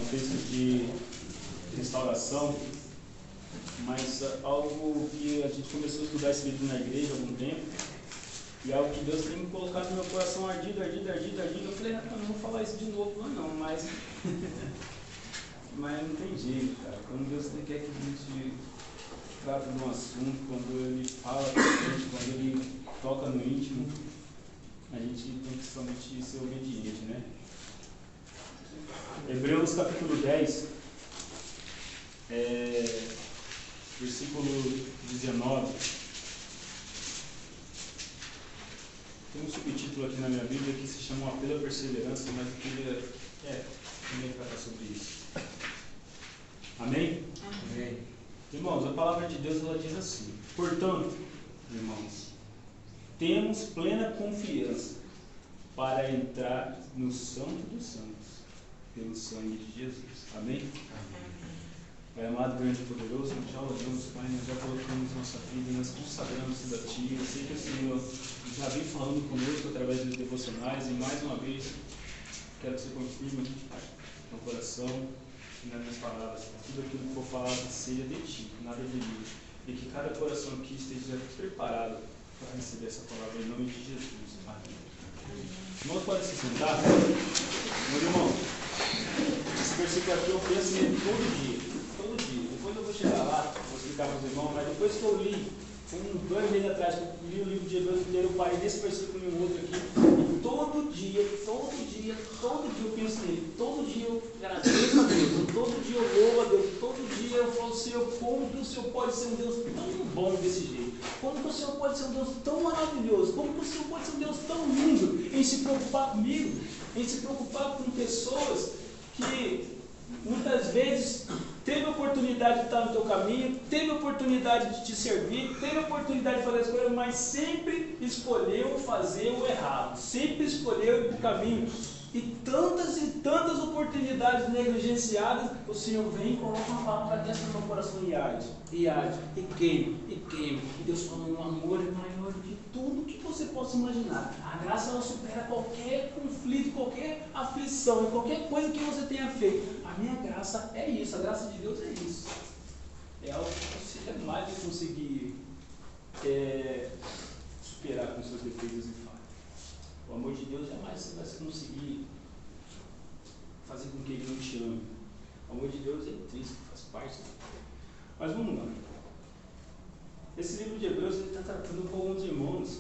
texto de restauração, mas algo que a gente começou a estudar esse livro na igreja há algum tempo, e algo que Deus tem me colocado no meu coração ardido. Eu falei, não vou falar isso de novo, não, mas mas não tem jeito, cara. Quando Deus quer que a gente trata de um assunto, quando Ele fala com a gente, quando Ele toca no íntimo, a gente tem que somente ser obediente, né? Hebreus capítulo 10, versículo 19. Tem um subtítulo aqui na minha Bíblia que se chama Apelo à Perseverança, mas eu queria também tratar sobre isso. Amém? Amém. Irmãos, a palavra de Deus ela diz assim: portanto, irmãos, temos plena confiança para entrar no Santo dos Santos, pelo sangue de Jesus. Amém? Pai amado, grande e poderoso, nós já oramos, Pai, nós já colocamos nossa vida, nós consagramos-nos a Ti. Eu sei que o Senhor já vem falando conosco através dos devocionais, e mais uma vez, quero que você confirme no coração e nas minhas palavras, tudo aquilo que for falado seja de Ti, nada de mim, e que cada coração aqui esteja preparado para receber essa palavra em nome de Jesus. Amém. Irmãos, pode se sentar? Meu irmão, esse versículo aqui eu penso nele todo dia. Depois eu vou chegar lá, vou explicar para os irmãos, mas depois que eu li, 2 meses atrás, que eu li o livro de Hebreus inteiro, eu parei nesse versículo e um outro aqui, e todo dia eu penso nele, todo dia eu agradeço a Deus, todo dia eu louvo a Deus, todo dia eu falo, Senhor, como que o Senhor pode ser um Deus tão bom desse jeito? Como que o Senhor pode ser um Deus tão maravilhoso? Como que o Senhor pode ser um Deus tão lindo em se preocupar comigo, em se preocupar com pessoas que muitas vezes teve a oportunidade de estar no teu caminho, teve a oportunidade de te servir, teve a oportunidade de fazer as coisas, mas sempre escolheu fazer o errado, sempre escolheu ir para o caminho. E tantas oportunidades negligenciadas, o Senhor vem e coloca uma palavra dessa no meu coração e arde, e queima. E Deus falando, o amor é maior do que tudo que você possa imaginar. A graça ela supera qualquer conflito, qualquer aflição, qualquer coisa que você tenha feito. A minha graça é isso, a graça de Deus é isso. É algo que você jamais vai conseguir superar com seus defeitos e falhas. O amor de Deus jamais você vai conseguir fazer com que Ele não te ame. O amor de Deus é intrínseco, faz parte. Mas vamos lá. Esse livro de Hebreus está tratando com alguns irmãos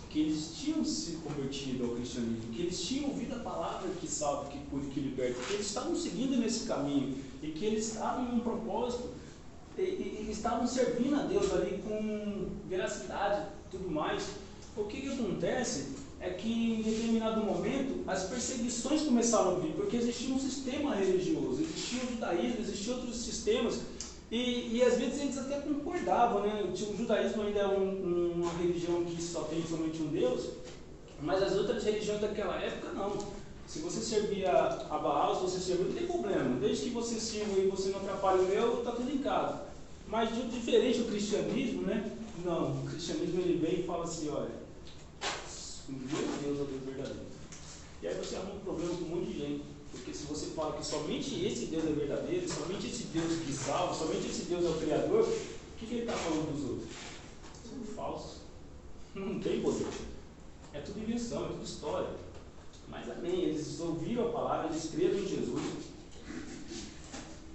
que eles tinham se convertido ao cristianismo, que eles tinham ouvido a palavra que salva, que cura, que liberta, que eles estavam seguindo nesse caminho e que eles estavam em um propósito e estavam servindo a Deus ali com veracidade e tudo mais. O que acontece é que em determinado momento as perseguições começaram a vir, porque existia um sistema religioso, existia o judaísmo, existiam outros sistemas, e às vezes eles até concordavam, né? O judaísmo ainda é uma religião que só tem somente um Deus, mas as outras religiões daquela época não. Se você servia a Baal, se você servia, não tem problema, desde que você sirva e você não atrapalhe o meu, está tudo em casa. Mas diferente do cristianismo, né? Não, o cristianismo ele vem e fala assim, olha, meu Deus é o Deus verdadeiro. E aí você arruma um problema com um monte de gente. Porque se você fala que somente esse Deus é verdadeiro, somente esse Deus que salva, somente esse Deus é o Criador, o que ele está falando dos outros? São falsos. Não tem poder. É tudo invenção, é tudo história. Mas amém, eles ouviram a palavra, eles creram em Jesus.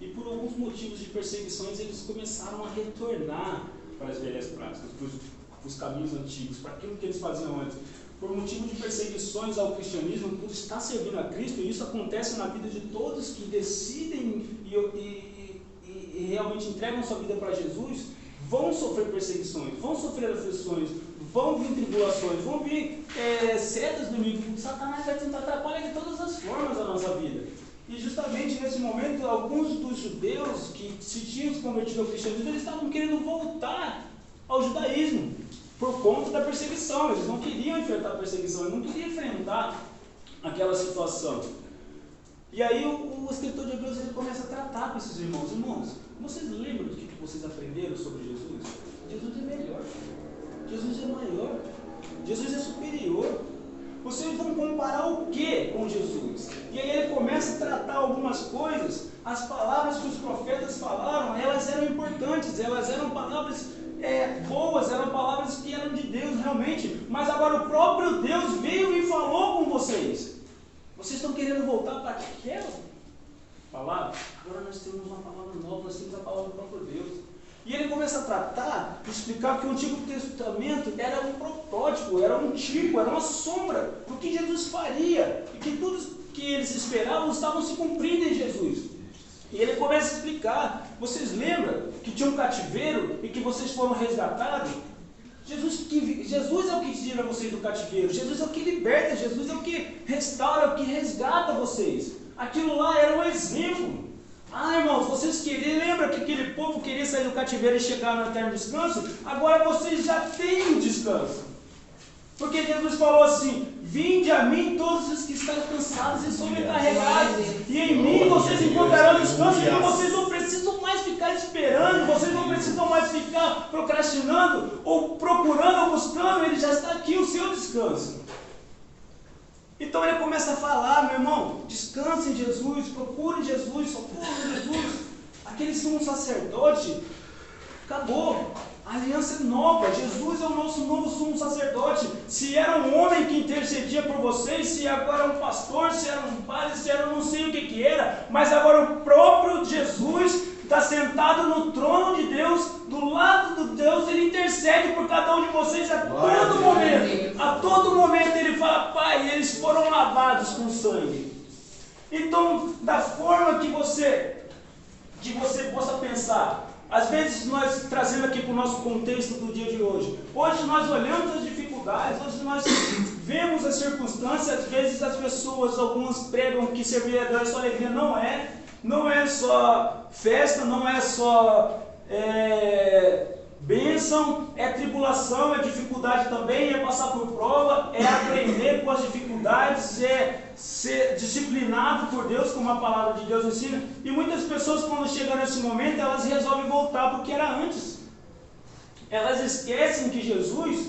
E por alguns motivos de perseguições, eles começaram a retornar para as velhas práticas, para os caminhos antigos, para aquilo que eles faziam antes. Por motivo de perseguições ao cristianismo, por estar servindo a Cristo, e isso acontece na vida de todos que decidem e realmente entregam sua vida para Jesus, vão sofrer perseguições, vão sofrer aflições, vão vir tribulações, vão vir setas do inimigo. Satanás vai tentar atrapalhar de todas as formas a nossa vida. E justamente nesse momento, alguns dos judeus que se tinham se convertido ao cristianismo, eles estavam querendo voltar ao judaísmo, por conta da perseguição. Eles não queriam enfrentar a perseguição, eles não queriam enfrentar aquela situação. E aí o escritor de Hebreus ele começa a tratar com esses irmãos. Irmãos, vocês lembram do que vocês aprenderam sobre Jesus? Jesus é melhor, Jesus é maior, Jesus é superior. Vocês vão comparar o que com Jesus? E aí ele começa a tratar algumas coisas as palavras que os profetas falaram, elas eram importantes, elas eram palavras boas, eram palavras que eram de Deus realmente, mas agora o próprio Deus veio e falou com vocês. Vocês estão querendo voltar para aquela palavra? Agora nós temos uma palavra nova, nós temos a palavra do próprio Deus. E ele começa a tratar, explicar que o Antigo Testamento era um protótipo, era um tipo, era uma sombra do que Jesus faria, e que tudo que eles esperavam estavam se cumprindo em Jesus. E ele começa a explicar, vocês lembram que tinha um cativeiro e que vocês foram resgatados? Jesus é o que tira vocês do cativeiro, Jesus é o que liberta, Jesus é o que restaura, é o que resgata vocês. Aquilo lá era um exemplo. Irmãos, vocês lembram que aquele povo queria sair do cativeiro e chegar no eterno descanso? Agora vocês já têm um descanso. Porque Jesus falou assim: vinde a mim todos os que estão cansados e sobrecarregados, e em mim vocês encontrarão descanso. Então vocês não precisam mais ficar esperando, vocês não precisam mais ficar procrastinando, ou procurando, ou buscando. Ele já está aqui, o seu descanso. Então ele começa a falar: meu irmão, descanse em Jesus, procure Jesus, socorre Jesus. Aquele sumo sacerdote acabou. A aliança é nova, Jesus é o nosso novo sumo sacerdote. Se era um homem que intercedia por vocês, se agora era um pastor, se era um padre, se era não sei o que era, mas agora o próprio Jesus está sentado no trono de Deus, do lado de Deus, ele intercede por cada um de vocês a todo momento. A todo momento ele fala: Pai, eles foram lavados com sangue. Então, da forma que você possa pensar, às vezes nós trazendo aqui para o nosso contexto do dia de hoje, hoje nós olhamos as dificuldades, hoje nós vemos as circunstâncias, às vezes as pessoas, algumas pregam que servir a Deus é só alegria, não é só festa, não é só bênção, é tribulação, é dificuldade também, é passar por prova, é aprender com as dificuldades, é ser disciplinado por Deus, como a palavra de Deus ensina. E muitas pessoas, quando chegam nesse momento, elas resolvem voltar para o que era antes. Elas esquecem que Jesus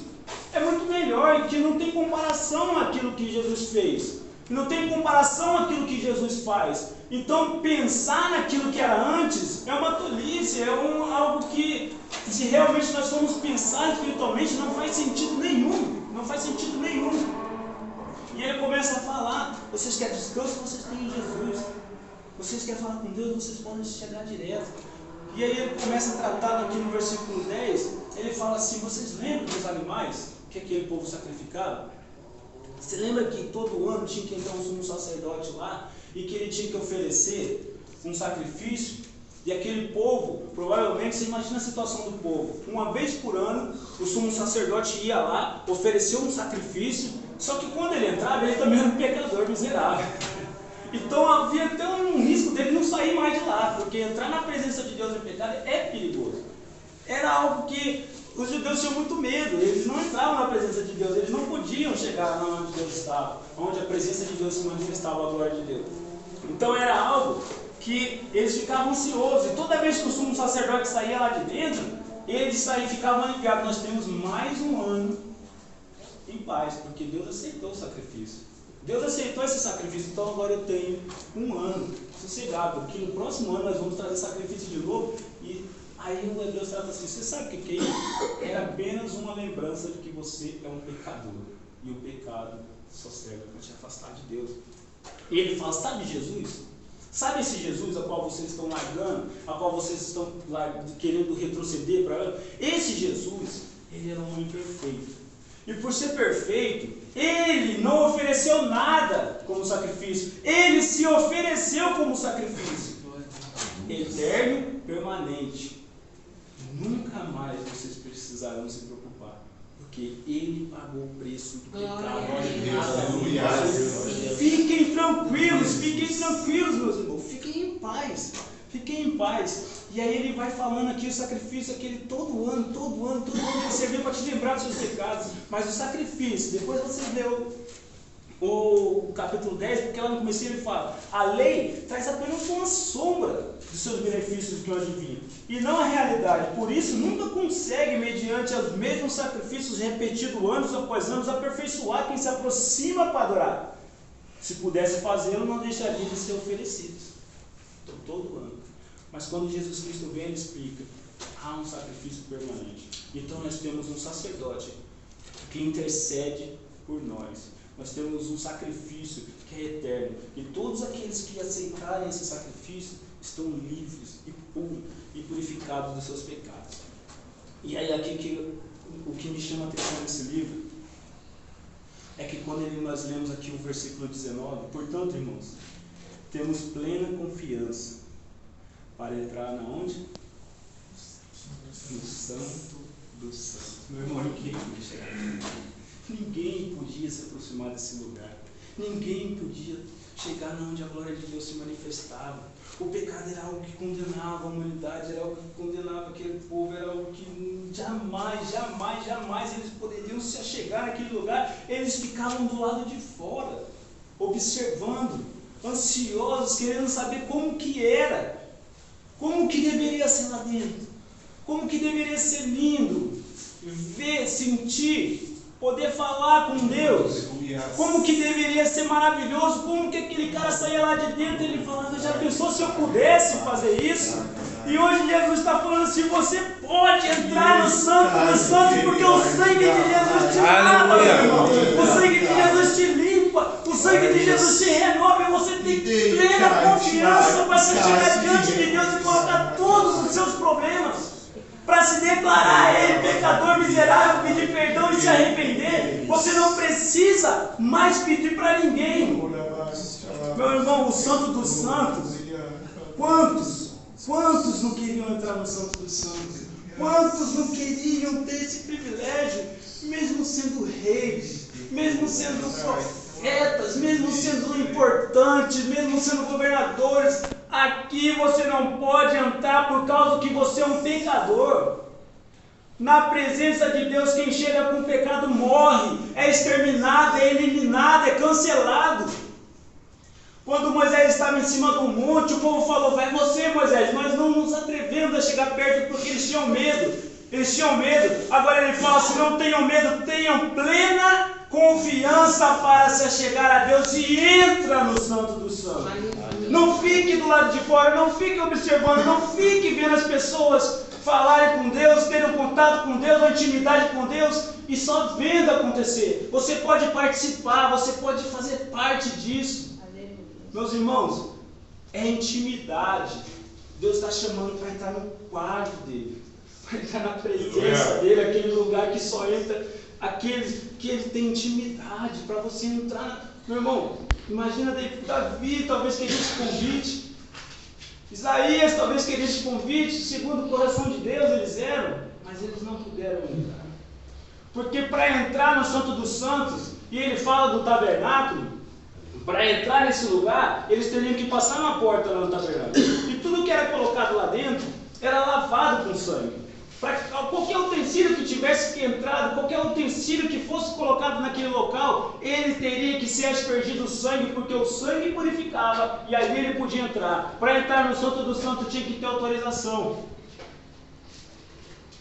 é muito melhor e que não tem comparação àquilo que Jesus fez. Não tem comparação àquilo que Jesus faz. Então, pensar naquilo que era antes é uma tolice, é algo que, se realmente nós formos pensar espiritualmente, não faz sentido nenhum. Não faz sentido nenhum. E ele começa a falar: vocês querem descanso? Vocês têm Jesus. Vocês querem falar com Deus? Vocês podem chegar direto. E aí ele começa a tratar aqui no versículo 10, ele fala assim: vocês lembram dos animais que aquele povo sacrificava? Você lembra que todo ano tinha que entrar um sumo sacerdote lá e que ele tinha que oferecer um sacrifício? E aquele povo, provavelmente, você imagina a situação do povo: uma vez por ano o sumo sacerdote ia lá, ofereceu um sacrifício, só que quando ele entrava, ele também era um pecador miserável. Então havia até um risco dele não sair mais de lá, porque entrar na presença de Deus em pecado é perigoso. Era algo que os judeus tinham muito medo, eles não entravam na presença de Deus, eles não podiam chegar onde Deus estava, onde a presença de Deus se manifestava, a glória de Deus. Então era algo que eles ficavam ansiosos, e toda vez que o sumo sacerdote saía lá de dentro, eles ficavam aliviados: nós temos mais um ano em paz, porque Deus aceitou o sacrifício. Deus aceitou esse sacrifício, então agora eu tenho um ano sossegado, porque no próximo ano nós vamos trazer sacrifício de novo. E aí o Deus trata assim: você sabe o que é isso? É apenas uma lembrança de que você é um pecador, e o pecado só serve para te afastar de Deus. E ele fala: sabe Jesus? Sabe esse Jesus a qual vocês estão largando, a qual vocês estão querendo retroceder para ela? Esse Jesus, ele era um homem perfeito. E por ser perfeito, ele não ofereceu nada como sacrifício. Ele se ofereceu como sacrifício. Eterno, permanente. Nunca mais vocês precisarão se preocupar, porque ele pagou o preço do pecado. Fiquem tranquilos, meus irmãos. Fiquem em paz. Fiquem em paz. E aí ele vai falando aqui o sacrifício, aquele todo ano, ele serviu para te lembrar dos seus pecados. Mas o sacrifício, depois você lê o capítulo 10, porque lá no começo ele fala: a lei traz apenas uma sombra dos seus benefícios que hoje vinham, e não a realidade. Por isso nunca consegue, mediante os mesmos sacrifícios repetidos anos após anos, aperfeiçoar quem se aproxima para adorar. Se pudesse fazê-lo, não deixaria de ser oferecidos. Então, todo ano. Mas quando Jesus Cristo vem, ele explica, há um sacrifício permanente. Então nós temos um sacerdote que intercede por nós. Nós temos um sacrifício que é eterno. E todos aqueles que aceitarem esse sacrifício estão livres e puros e purificados dos seus pecados. E aí aqui o que me chama a atenção nesse livro é que quando nós lemos aqui o versículo 19, portanto, irmãos, temos plena confiança para entrar na onde? No Santo dos Santos. Meu irmão, ninguém podia chegar aqui. Ninguém podia se aproximar desse lugar. Ninguém podia chegar onde a glória de Deus se manifestava. O pecado era algo que condenava a humanidade, era algo que condenava aquele povo, era algo que jamais eles poderiam se achegar naquele lugar. Eles ficavam do lado de fora, observando, ansiosos, querendo saber como que era, como que deveria ser lá dentro, como que deveria ser lindo, ver, sentir, poder falar com Deus, como que deveria ser maravilhoso, como que aquele cara saía lá de dentro e ele falando, já pensou se eu pudesse fazer isso? E hoje Jesus está falando assim, você pode entrar no Santo dos Santos, porque o sangue de Jesus te lava, meu irmão. O sangue de Jesus te limpa, o sangue de Jesus te renova, e você tem plena confiança para se chegar diante de Deus e colocar todos os seus problemas, para se declarar a Ele pecador miserável, pedir perdão e se arrepender. Você não precisa mais pedir para ninguém. Meu irmão, o Santo dos Santos, quantos não queriam entrar no Santo dos Santos? Quantos não queriam ter esse privilégio, mesmo sendo reis, mesmo sendo profetas, mesmo sendo importantes, mesmo sendo governadores? Aqui você não pode entrar por causa que você é um pecador. Na presença de Deus, quem chega com pecado morre, é exterminado, é eliminado, é cancelado. Quando Moisés estava em cima do monte, o povo falou, vai você, Moisés. Nós não nos atrevemos a chegar perto porque eles tinham medo. Eles tinham medo. Agora ele fala assim, não tenham medo, tenham plena confiança para se achegar a Deus e entra no Santo dos Santos. Não fique do lado de fora, não fique observando, não fique vendo as pessoas falarem com Deus, terem um contato com Deus, uma intimidade com Deus e só vendo acontecer. Você pode participar, você pode fazer parte disso. Meus irmãos, é intimidade. Deus está chamando para entrar no quarto dele, para entrar na presença dele, aquele lugar que só entra aqueles que ele tem intimidade, para você entrar. Meu irmão, imagina Davi talvez queria esse convite, Isaías talvez queria esse convite, segundo o coração de Deus eles eram, mas eles não puderam entrar. Porque para entrar no Santo dos Santos, e ele fala do tabernáculo, para entrar nesse lugar, eles teriam que passar na porta lá no tabernáculo. E tudo que era colocado lá dentro era lavado com sangue. Para qualquer utensílio que tivesse que entrado, qualquer utensílio que fosse colocado naquele local, ele teria que ser aspergido o sangue, porque o sangue purificava e aí ele podia entrar. Para entrar no Santo do Santo tinha que ter autorização.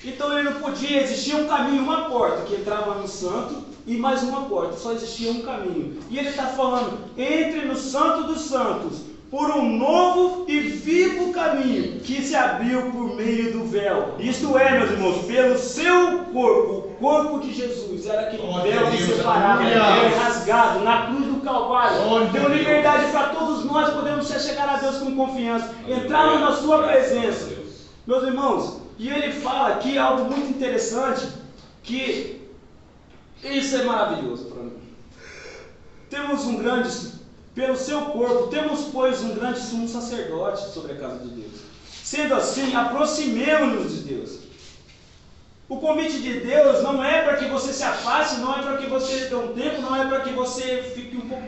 Então ele não podia, existia um caminho, uma porta que entrava no santo e mais uma porta, só existia um caminho. E ele está falando, entre no Santo dos Santos, por um novo e vivo caminho que se abriu por meio do véu. Isto é, meus irmãos, pelo seu corpo, o corpo de Jesus, era aquele véu que separava, véu rasgado na cruz do Calvário. Deu liberdade para todos nós, podemos chegar a Deus com confiança, entrarmos na sua presença. Meus irmãos, e ele fala aqui algo muito interessante, que isso é maravilhoso para mim. Temos um grande, pelo seu corpo, temos pois um grande sumo sacerdote sobre a casa de Deus. Sendo assim, aproximemo-nos de Deus. O convite de Deus não é para que você se afaste, não é para que você dê um tempo, não é para que você fique um pouco,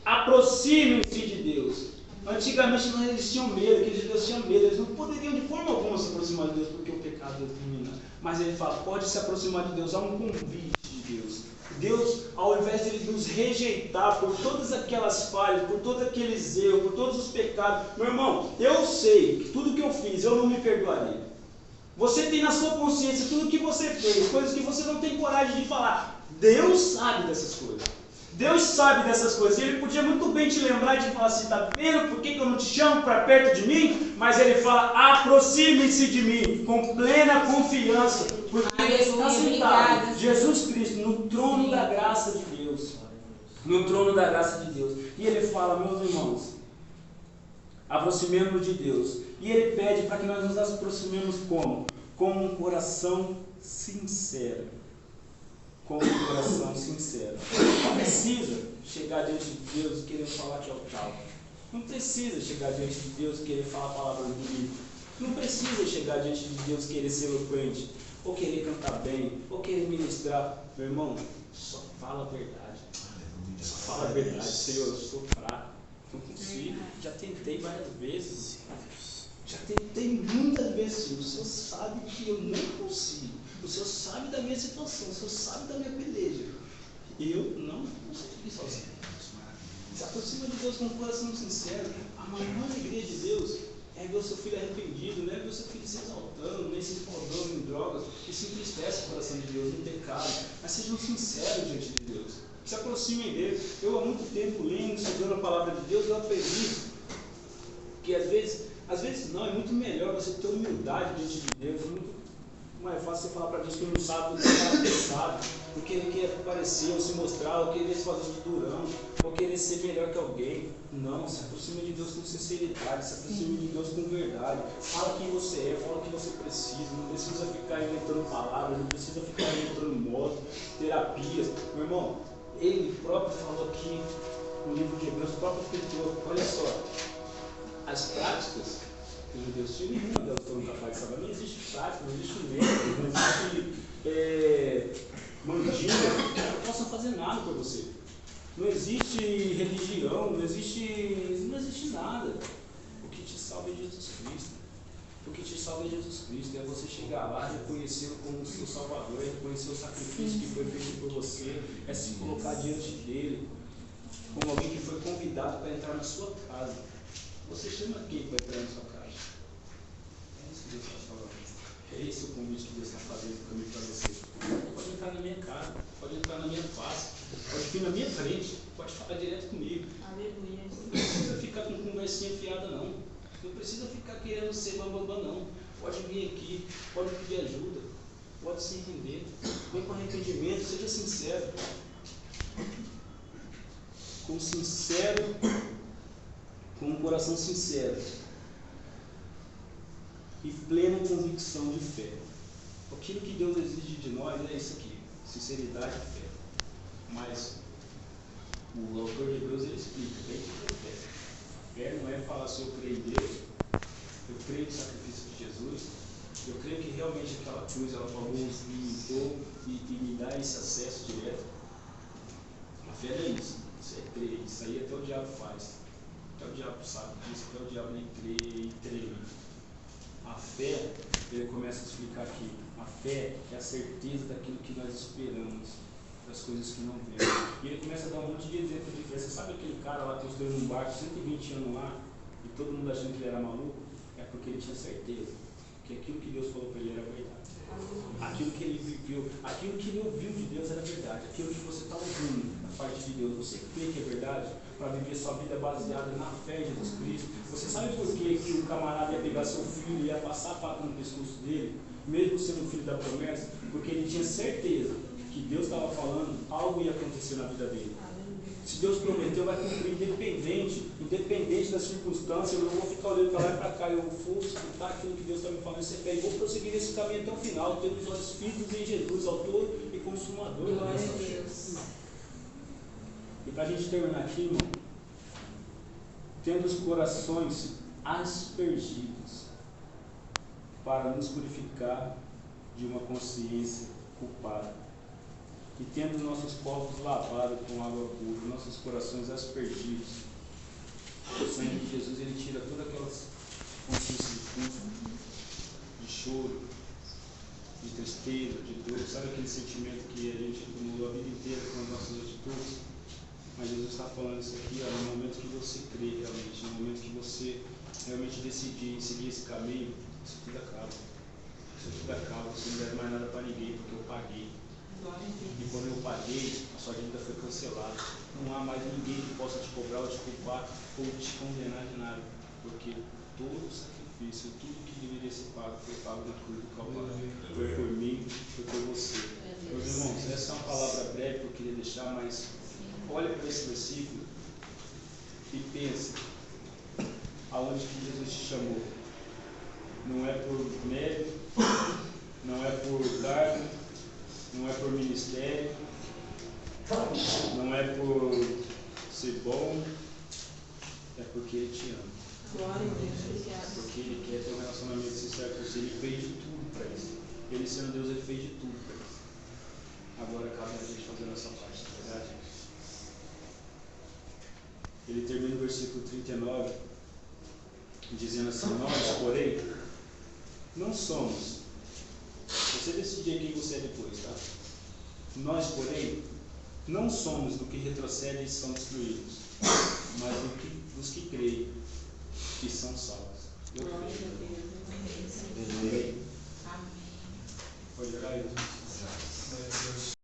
aproxime-se de Deus. Antigamente eles tinham medo, aqueles judeus tinham medo, eles não poderiam de forma alguma se aproximar de Deus porque o pecado determina. Mas ele fala, pode se aproximar de Deus, há um convite de Deus. Deus, ao invés de Ele nos rejeitar por todas aquelas falhas, por todos aqueles erros, por todos os pecados, meu irmão, eu sei que tudo que eu fiz, eu não me perdoarei. Você tem na sua consciência tudo que você fez, coisas que você não tem coragem de falar. Deus sabe dessas coisas. Deus sabe dessas coisas. Ele podia muito bem te lembrar e te falar assim, tá vendo por que eu não te chamo para perto de mim? Mas ele fala, aproxime-se de mim, com plena confiança, porque ele está sentado, Jesus Cristo, no trono da graça de Deus. No trono da graça de Deus. E ele fala, meus irmãos, aproximemos de Deus. E ele pede para que nós nos aproximemos como? Com um coração sincero. Com um coração sincero. Não precisa chegar diante de Deus querendo falar tchau tchau. Não precisa chegar diante de Deus querer falar palavras bonitas. Não precisa chegar diante de Deus querer ser eloquente, ou querer cantar bem, ou querer ministrar. Meu irmão, só fala a verdade. Só fala a verdade. Senhor, eu sou fraco, não consigo. Já tentei várias vezes. Já tentei muitas vezes, Senhor. O Senhor sabe que eu não consigo. O Senhor sabe da minha situação. O Senhor sabe da minha peleja. Eu não consegui sozinho. Se aproxima de Deus com um coração sincero. A maior alegria de Deus é ver o seu filho arrependido, não é ver o seu filho se exaltando, nem se esfodando em drogas. Isso entristece o coração de Deus, no pecado. Mas sejam sinceros diante de Deus. Se aproximem dele. Eu há muito tempo lendo, estudando a palavra de Deus, eu aprendi que às vezes não, é muito melhor você ter humildade diante de Deus. É muito mais fácil você falar para Deus que não sabe do que ele sabe, porque ele quer aparecer, ou se mostrar, ou querer se fazer de durão, ou querer ser melhor que alguém. Não, se aproxime de Deus com sinceridade, se aproxime de Deus com verdade. Fala quem você é, fala o que você precisa. Não precisa ficar inventando palavras, não precisa ficar inventando modos, terapias. Meu irmão, ele próprio falou aqui no livro de Hebreus, o próprio escritor, olha só, as práticas que os judeus tinham, nenhuma delas foram capazes de salvar. Não existe prática, não existe método, não existe mandinga que não possam fazer nada por você. Não existe religião, não existe nada. O que te salva é Jesus Cristo. O que te salva é Jesus Cristo. É você chegar lá, reconhecê-lo como o seu Salvador, é reconhecer o sacrifício que foi feito por você, é se colocar diante dele como alguém que foi convidado para entrar na sua casa. Você chama quem para entrar na sua casa? É isso que Deus está falando. É esse o convite que Deus está fazendo para você. Pode entrar na minha casa, pode entrar na minha face, pode vir na minha frente, pode falar direto comigo. Aleluia. Não precisa ficar com conversinha fiada, não. Não precisa ficar querendo ser bambambam, não. Pode vir aqui, pode pedir ajuda, pode se render. Vem com arrependimento, seja sincero. Com um coração sincero e plena convicção de fé. Aquilo que Deus exige de nós é isso aqui, sinceridade e fé. Mas o autor de Hebreus ele explica, tem que ter fé. Fé não é falar assim, eu creio em Deus, eu creio no sacrifício de Jesus, eu creio que realmente aquela cruz ela pagou, me limpou e me dá esse acesso direto. A fé não é isso, isso é crer, isso aí até o diabo faz. Até o diabo sabe disso, até o diabo ele crê e treme. A fé, ele começa a explicar aqui, a fé é a certeza daquilo que nós esperamos, das coisas que não vemos. E ele começa a dar um monte de exemplos de fé. Você sabe aquele cara lá construindo um barco 120 anos lá, e todo mundo achando que ele era maluco? É porque ele tinha certeza que aquilo que Deus falou para ele era verdade. Aquilo que ele viveu, aquilo que ele ouviu de Deus era verdade. Aquilo que você está ouvindo da parte de Deus, você crê que é verdade? Para viver sua vida baseada na fé em Jesus Cristo. Você sabe por que o camarada ia pegar seu filho e ia passar a faca no pescoço dele, mesmo sendo filho da promessa? Porque ele tinha certeza que Deus estava falando, algo ia acontecer na vida dele. Se Deus prometeu, vai cumprir, independente das circunstâncias. Eu não vou ficar olhando para lá e para cá, eu vou escutar aquilo que Deus está me falando, você e vou prosseguir nesse caminho até o final, tendo os olhos fitos em Jesus, autor e consumador da nossa fé. E para a gente terminar aqui, irmão, tendo os corações aspergidos para nos purificar de uma consciência culpada, e tendo nossos corpos lavados com água pura, nossos corações aspergidos, o sangue de Jesus ele tira todas aquelas consciências de culpa, de choro, de tristeza, de dor. Sabe aquele sentimento que a gente acumulou a vida inteira com as nossas atitudes? Mas Jesus está falando isso aqui, ó, no momento que você crê realmente, no momento que você realmente decidir seguir esse caminho, isso tudo acaba. Isso tudo acaba, você não deve mais nada para ninguém, porque eu paguei. E quando eu paguei, a sua dívida foi cancelada. Não há mais ninguém que possa te cobrar ou te culpar ou te condenar de nada. Porque todo o sacrifício, tudo que deveria ser pago, foi pago na cruz do Calvário. Foi por mim, foi por você. Meus irmãos, essa é uma palavra breve que eu queria deixar, mas olhe para esse versículo e pense aonde que Jesus te chamou. Não é por mérito, não é por cargo, não é por ministério, não é por ser bom, é porque Ele te ama. É porque Ele quer ter um relacionamento sincero com você. Ele fez de tudo para isso. Ele sendo Deus, Ele fez de tudo para isso. Agora cabe a gente fazer a nossa parte, na verdade. Ele termina o versículo 39, dizendo assim: nós, porém, não somos. Você decide aí quem você é depois, tá? Nós, porém, não somos do que retrocede e são destruídos, mas dos que creem e são salvos. Amém. Pode jogar isso?